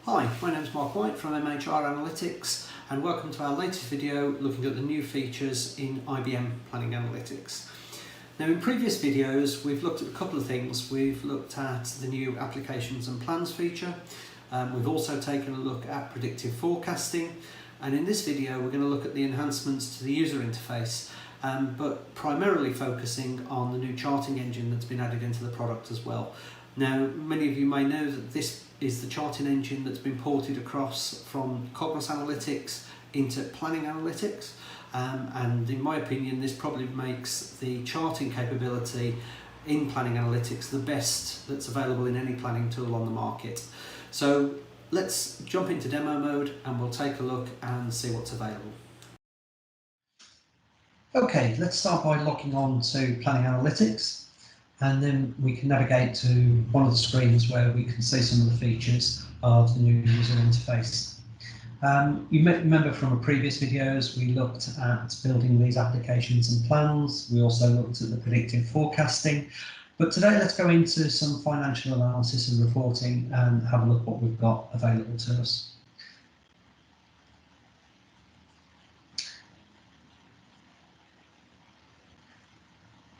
Hi, my name is Mark White from MHR Analytics and welcome to our latest video looking at the new features in IBM Planning Analytics. Now in previous videos we've looked at a couple of things. We've looked at the new applications and plans feature. We've also taken a look at predictive forecasting, and in this video we're going to look at the enhancements to the user interface, but primarily focusing on the new charting engine that's been added into the product as well. Now, many of you may know that this is the charting engine that's been ported across from Cognos Analytics into Planning Analytics, and in my opinion this probably makes the charting capability in Planning Analytics the best that's available in any planning tool on the market. So let's jump into demo mode and we'll take a look and see what's available. Okay, let's start by logging on to Planning Analytics, and then we can navigate to one of the screens where we can see some of the features of the new user interface. You may remember from our previous videos we looked at building these applications and plans. We also looked at the predictive forecasting, but today let's go into some financial analysis and reporting and have a look at what we've got available to us.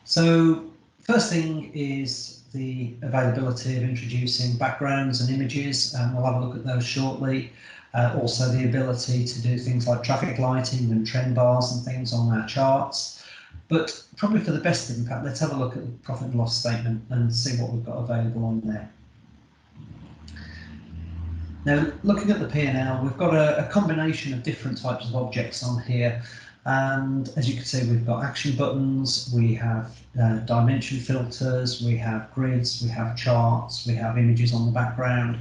So first thing is the availability of introducing backgrounds and images, and we'll have a look at those shortly. Also the ability to do things like traffic lighting and trend bars and things on our charts. But probably for the best impact, let's have a look at the profit and loss statement and see what we've got available on there. Now, looking at the P&L, we've got a combination of different types of objects on here. And as you can see, we've got action buttons, we have dimension filters, we have grids, we have charts, we have images on the background,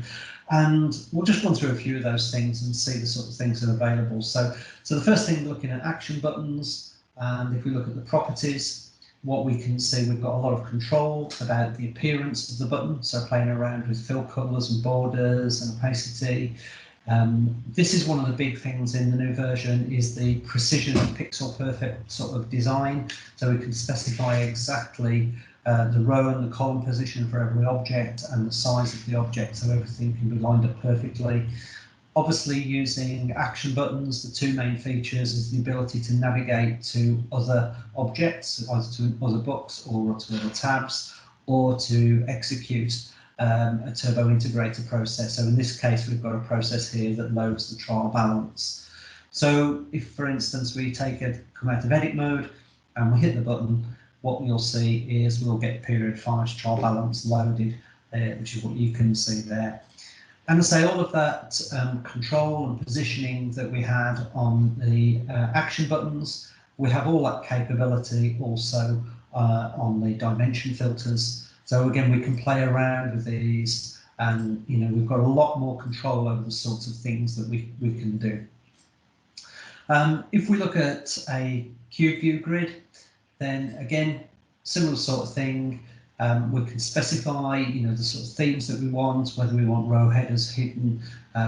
and we'll just run through a few of those things and see the sort of things that are available. So the first thing, looking at action buttons, and if we look at the properties, what we can see, we've got a lot of control about the appearance of the button, so playing around with fill colours and borders and opacity. This is one of the big things in the new version, is the precision of pixel perfect sort of design, so we can specify exactly the row and the column position for every object and the size of the object, so everything can be lined up perfectly. Obviously, using action buttons, the two main features is the ability to navigate to other objects, either to other books or to other tabs, or to execute a turbo integrator process. So in this case, we've got a process here that loads the trial balance. So if, for instance, we come out of edit mode and we hit the button, what you'll see is we'll get period 5's trial balance loaded, which is what you can see there. And I say all of that control and positioning that we had on the action buttons, we have all that capability also on the dimension filters. So again, we can play around with these, and we've got a lot more control over the sorts of things that we can do. If we look at a cube view grid, then again, similar sort of thing. We can specify, the sort of themes that we want, whether we want row headers hidden,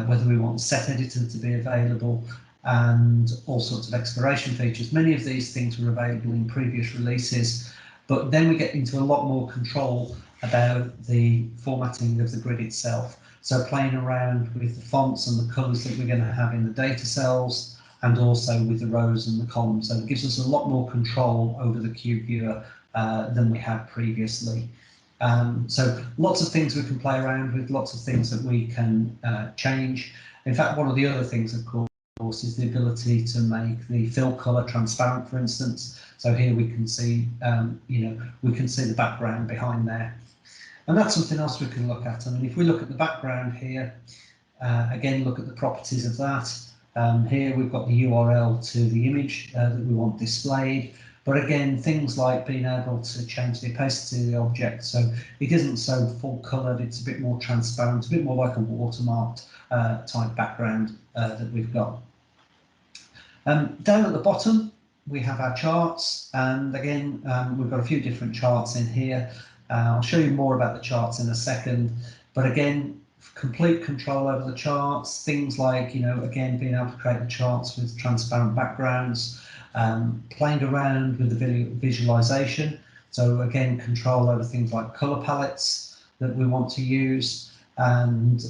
whether we want set editor to be available, and all sorts of exploration features. Many of these things were available in previous releases, but then we get into a lot more control about the formatting of the grid itself. So playing around with the fonts and the colours that we're going to have in the data cells, and also with the rows and the columns. So it gives us a lot more control over the cube viewer than we had previously. So lots of things we can play around with, lots of things that we can change. In fact, one of the other things, of course, is the ability to make the fill color transparent, for instance. So here we can see, we can see the background behind there. And that's something else we can look at. I mean, if we look at the background here, again, look at the properties of that. Here we've got the URL to the image that we want displayed. But again, things like being able to change the opacity of the object, so it isn't so full coloured, it's a bit more transparent, a bit more like a watermarked type background that we've got. Down at the bottom, we have our charts, and again, we've got a few different charts in here. I'll show you more about the charts in a second, but again, complete control over the charts, things like, again, being able to create the charts with transparent backgrounds, playing around with the visualization. So again, control over things like color palettes that we want to use, and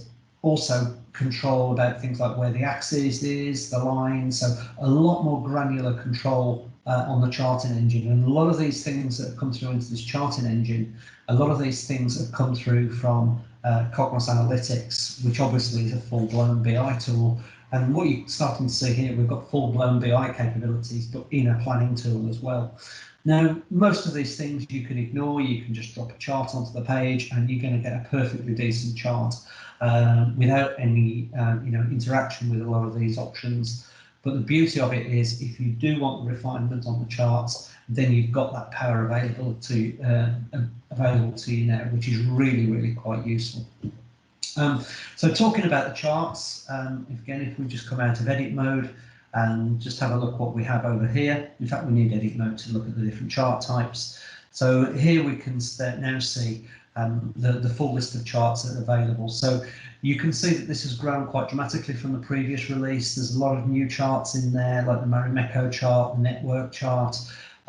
Also control about things like where the axis is, the line, so a lot more granular control on the charting engine. And a lot of these things that have come through into this charting engine, a lot of these things have come through from Cognos Analytics, which obviously is a full-blown BI tool. And what you're starting to see here, we've got full-blown BI capabilities, but in a planning tool as well. Now, most of these things you can ignore. You can just drop a chart onto the page and you're going to get a perfectly decent chart without any interaction with a lot of these options. But the beauty of it is, if you do want refinement on the charts, then you've got that power available to you now, which is really quite useful. So talking about the charts, again, if we just come out of edit mode and just have a look what we have over here. In fact, we need edit mode to look at the different chart types. So here we can now see the full list of charts that are available. So you can see that this has grown quite dramatically from the previous release. There's a lot of new charts in there, like the Marimekko chart, the network chart,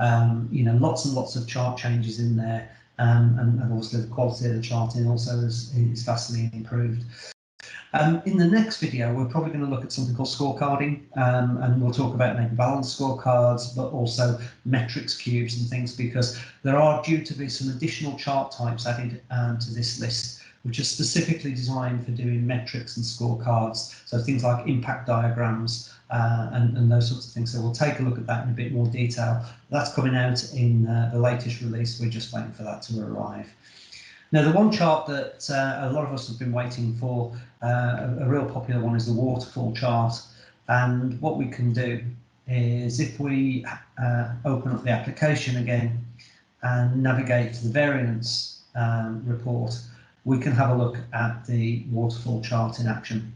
lots and lots of chart changes in there. And obviously the quality of the charting also is vastly improved. In the next video, we're probably going to look at something called scorecarding, and we'll talk about maybe balanced scorecards, but also metrics cubes and things, because there are due to be some additional chart types added to this list, which are specifically designed for doing metrics and scorecards. So things like impact diagrams and those sorts of things. So we'll take a look at that in a bit more detail. That's coming out in the latest release. We're just waiting for that to arrive. Now, the one chart that a lot of us have been waiting for, a real popular one, is the waterfall chart. And what we can do is, if we open up the application again and navigate to the variance report, we can have a look at the waterfall chart in action.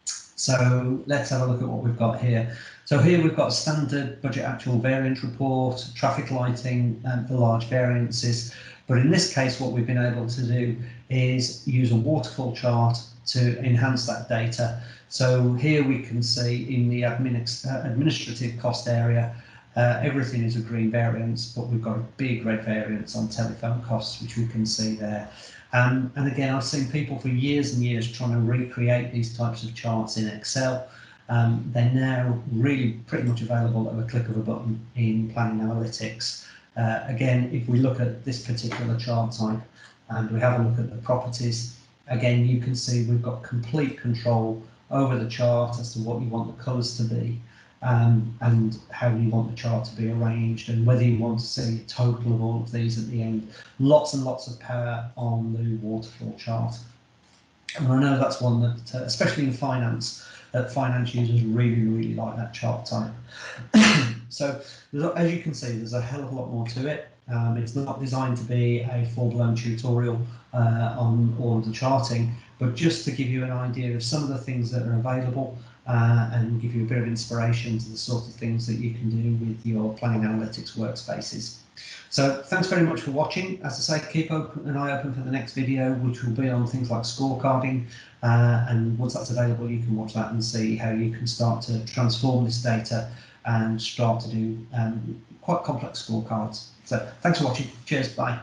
So let's have a look at what we've got here. So here we've got a standard budget actual variance report, traffic lighting, and the large variances. But in this case, what we've been able to do is use a waterfall chart to enhance that data. So here we can see in the administrative cost area, everything is a green variance, but we've got a big red variance on telephone costs, which we can see there. And again, I've seen people for years and years trying to recreate these types of charts in Excel. They're now really pretty much available at the click of a button in Planning Analytics. Again, if we look at this particular chart type and we have a look at the properties, again, you can see we've got complete control over the chart as to what you want the colours to be, and how you want the chart to be arranged, and whether you want to see a total of all of these at the end. Lots and lots of power on the waterfall chart. And I know that's one that, especially in finance, finance users really like that chart type. So as you can see, there's a hell of a lot more to it. It's not designed to be a full-blown tutorial on all of the charting, but just to give you an idea of some of the things that are available and give you a bit of inspiration to the sort of things that you can do with your Planning Analytics workspaces. So thanks very much for watching. As I say, keep an eye open for the next video, which will be on things like scorecarding. And once that's available, you can watch that and see how you can start to transform this data and start to do quite complex scorecards. So thanks for watching. Cheers. Bye.